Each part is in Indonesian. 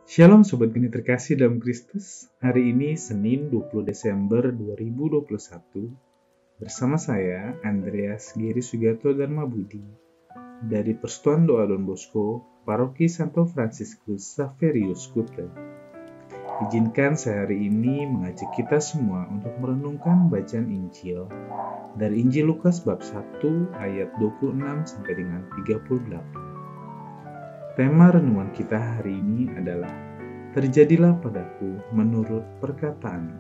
Shalom Sobat Geni terkasih dalam Kristus. Hari ini Senin 20 Desember 2021 bersama saya Andreas Giri Sugiarto Dharma Budi dari Persekutuan Doa Don Bosco, Paroki Santo Fransiskus Xaverius Kute. Izinkan saya hari ini mengajak kita semua untuk merenungkan bacaan Injil dari Injil Lukas bab 1 ayat 26 sampai dengan 38. Tema renungan kita hari ini adalah terjadilah padaku menurut perkataan.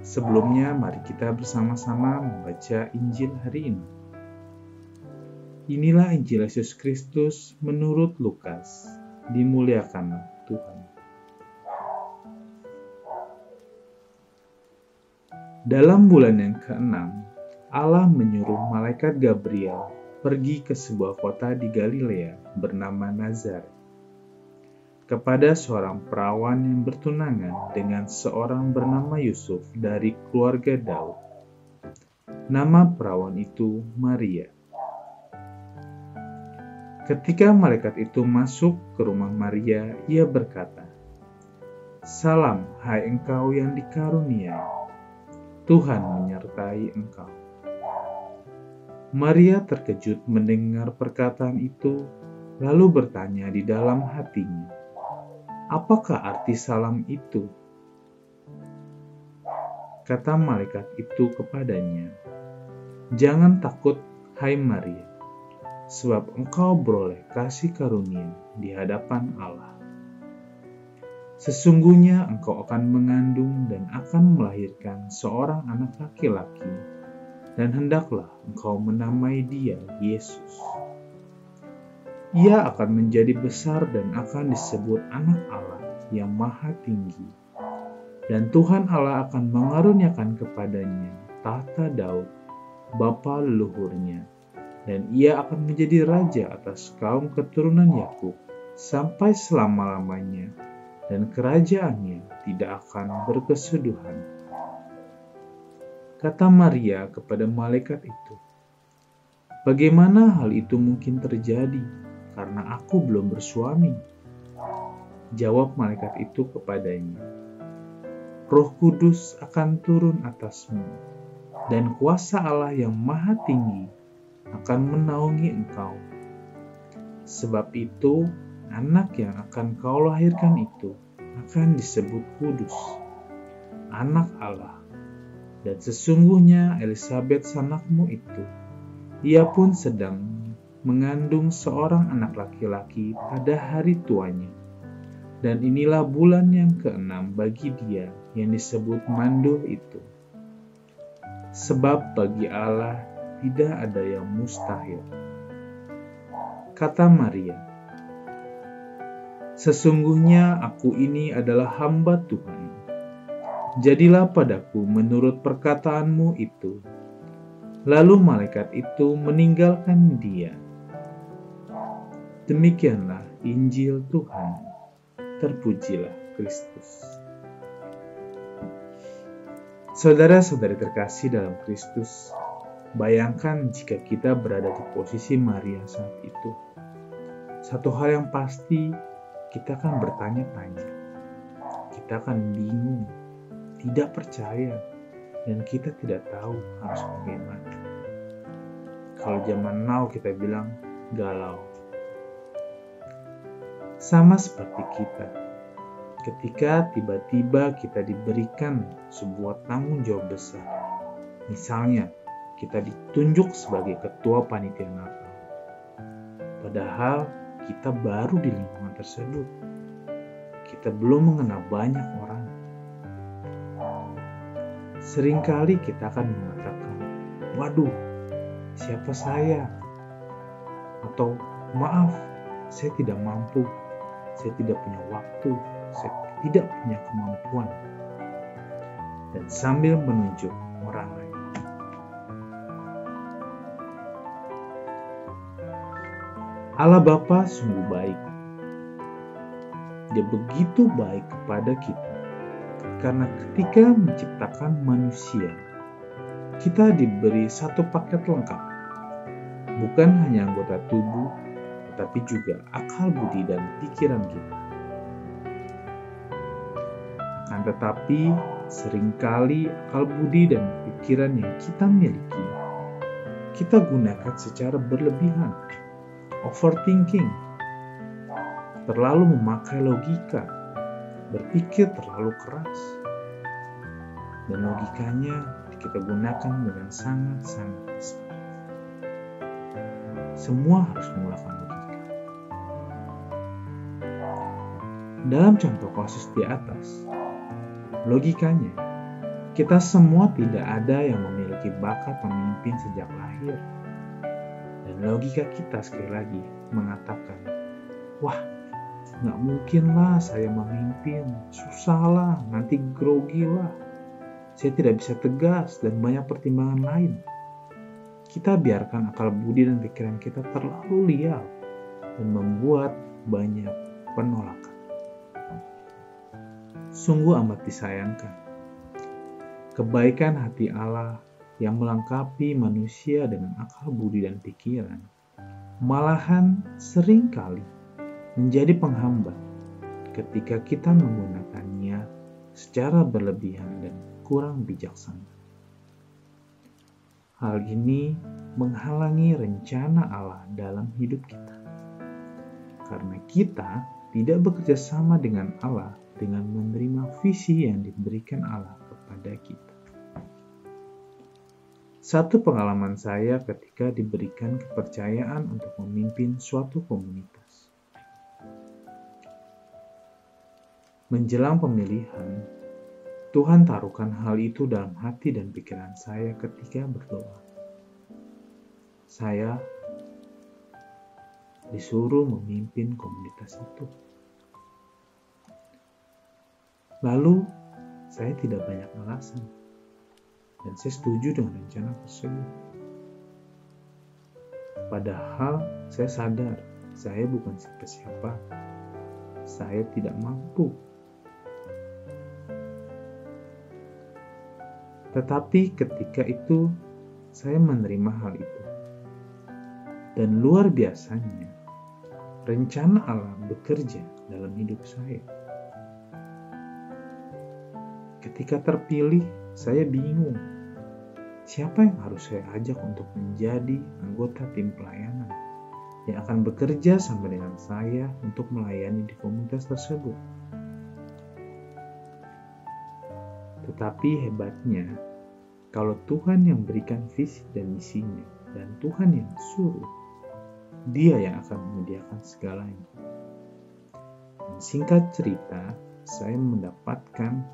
Sebelumnya mari kita bersama-sama membaca Injil hari ini. Inilah Injil Yesus Kristus menurut Lukas. Dimuliakanlah Tuhan. Dalam bulan yang ke-6, Allah menyuruh malaikat Gabriel pergi ke sebuah kota di Galilea bernama Nazaret, kepada seorang perawan yang bertunangan dengan seorang bernama Yusuf dari keluarga Daud. Nama perawan itu Maria. Ketika malaikat itu masuk ke rumah Maria, ia berkata, "Salam, hai engkau yang dikaruniai, Tuhan menyertai engkau." Maria terkejut mendengar perkataan itu, lalu bertanya di dalam hatinya, "Apakah arti salam itu?" Kata malaikat itu kepadanya, "Jangan takut, hai Maria, sebab engkau beroleh kasih karunia di hadapan Allah. Sesungguhnya engkau akan mengandung dan akan melahirkan seorang anak laki-laki, dan hendaklah engkau menamai dia Yesus. Ia akan menjadi besar dan akan disebut Anak Allah yang Maha Tinggi. Dan Tuhan Allah akan mengaruniakan kepadanya tahta Daud, bapa leluhurnya, dan ia akan menjadi raja atas kaum keturunan Yakub sampai selama-lamanya, dan kerajaannya tidak akan berkesudahan." Kata Maria kepada malaikat itu, "Bagaimana hal itu mungkin terjadi, karena aku belum bersuami?" Jawab malaikat itu kepadanya, "Roh Kudus akan turun atasmu, dan kuasa Allah yang Maha Tinggi akan menaungi engkau. Sebab itu, anak yang akan kau lahirkan itu akan disebut kudus, Anak Allah. Dan sesungguhnya Elisabet sanakmu itu, ia pun sedang mengandung seorang anak laki-laki pada hari tuanya. Dan inilah bulan yang ke-6 bagi dia yang disebut manduh itu. Sebab bagi Allah tidak ada yang mustahil." Kata Maria, "Sesungguhnya aku ini adalah hamba Tuhan. Jadilah padaku menurut perkataanmu itu." Lalu malaikat itu meninggalkan dia. Demikianlah Injil Tuhan. Terpujilah Kristus. Saudara-saudari terkasih dalam Kristus, bayangkan jika kita berada di posisi Maria saat itu. Satu hal yang pasti, kita akan bertanya-tanya. Kita akan bingung, tidak percaya, dan kita tidak tahu harus bagaimana. Kalau zaman now kita bilang galau. Sama seperti kita, ketika tiba-tiba kita diberikan sebuah tanggung jawab besar. Misalnya, kita ditunjuk sebagai ketua panitia Natal. Padahal kita baru di lingkungan tersebut. Kita belum mengenal banyak orang. Seringkali kita akan mengatakan, "Waduh, siapa saya?" Atau, "Maaf, saya tidak mampu, saya tidak punya waktu, saya tidak punya kemampuan." Dan sambil menunjuk orang lain. Allah Bapa sungguh baik. Dia begitu baik kepada kita. Karena ketika menciptakan manusia, kita diberi satu paket lengkap. Bukan hanya anggota tubuh, tetapi juga akal budi dan pikiran kita. Akan tetapi, seringkali akal budi dan pikiran yang kita miliki, kita gunakan secara berlebihan, overthinking, terlalu memakai logika, berpikir terlalu keras, dan logikanya kita gunakan dengan sangat-sangat besar. Semua harus menggunakan logika. Dalam contoh kasus di atas, logikanya, kita semua tidak ada yang memiliki bakat memimpin sejak lahir. Dan logika kita sekali lagi mengatakan, wah, nggak mungkin lah saya memimpin, susah lah, nanti grogi lah, saya tidak bisa tegas dan banyak pertimbangan lain. Kita biarkan akal budi dan pikiran kita terlalu liar dan membuat banyak penolakan. Sungguh amat disayangkan. Kebaikan hati Allah yang melengkapi manusia dengan akal budi dan pikiran malahan seringkali menjadi penghambat ketika kita menggunakannya secara berlebihan dan kurang bijaksana. Hal ini menghalangi rencana Allah dalam hidup kita, karena kita tidak bekerja sama dengan Allah dengan menerima visi yang diberikan Allah kepada kita. Satu pengalaman saya ketika diberikan kepercayaan untuk memimpin suatu komunitas. Menjelang pemilihan, Tuhan taruhkan hal itu dalam hati dan pikiran saya ketika berdoa. Saya disuruh memimpin komunitas itu. Lalu, saya tidak banyak alasan, dan saya setuju dengan rencana tersebut. Padahal saya sadar, saya bukan siapa-siapa. Saya tidak mampu. Tetapi ketika itu, saya menerima hal itu. Dan luar biasanya, rencana Allah bekerja dalam hidup saya. Ketika terpilih, saya bingung. Siapa yang harus saya ajak untuk menjadi anggota tim pelayanan yang akan bekerja sama dengan saya untuk melayani di komunitas tersebut? Tetapi hebatnya, kalau Tuhan yang berikan visi dan misinya, dan Tuhan yang suruh, Dia yang akan menyediakan segalanya. Dan singkat cerita, saya mendapatkan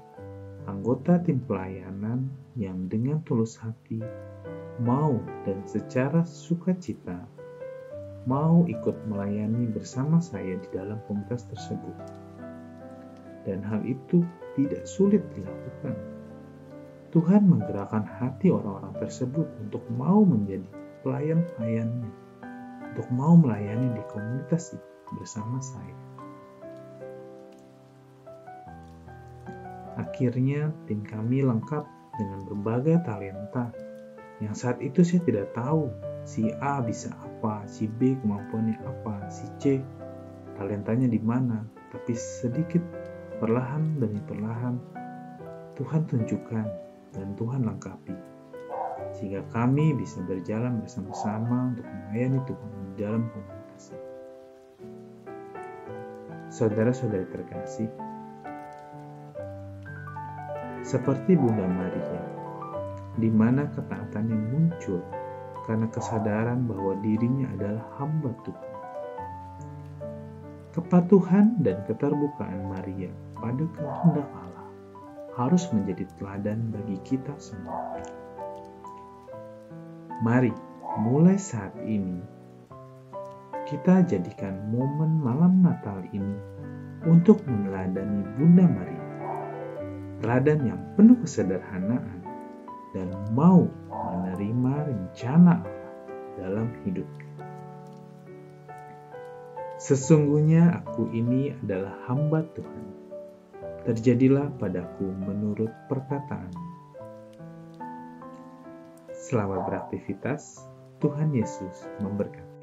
anggota tim pelayanan yang dengan tulus hati mau dan secara sukacita mau ikut melayani bersama saya di dalam komunitas tersebut. Dan hal itu tidak sulit dilakukan. Tuhan menggerakkan hati orang-orang tersebut untuk mau menjadi pelayan-pelayannya, untuk mau melayani di komunitas itu bersama saya. Akhirnya tim kami lengkap dengan berbagai talenta yang saat itu saya tidak tahu si A bisa apa, si B kemampuannya apa, si C talentanya di mana. Tapi sedikit perlahan demi perlahan Tuhan tunjukkan dan Tuhan lengkapi, sehingga kami bisa berjalan bersama-sama untuk melayani Tuhan di dalam komunitas. Saudara-saudari terkasih, seperti Bunda Maria, di mana ketaatannya muncul karena kesadaran bahwa dirinya adalah hamba Tuhan. Kepatuhan dan keterbukaan Maria pada kehendak Allah harus menjadi teladan bagi kita semua. Mari, mulai saat ini, kita jadikan momen malam Natal ini untuk meneladani Bunda Maria. Teladan yang penuh kesederhanaan dan mau menerima rencana Allah dalam hidupnya. Sesungguhnya aku ini adalah hamba Tuhan. Terjadilah padaku menurut perkataan. Selamat beraktivitas. Tuhan Yesus memberkati.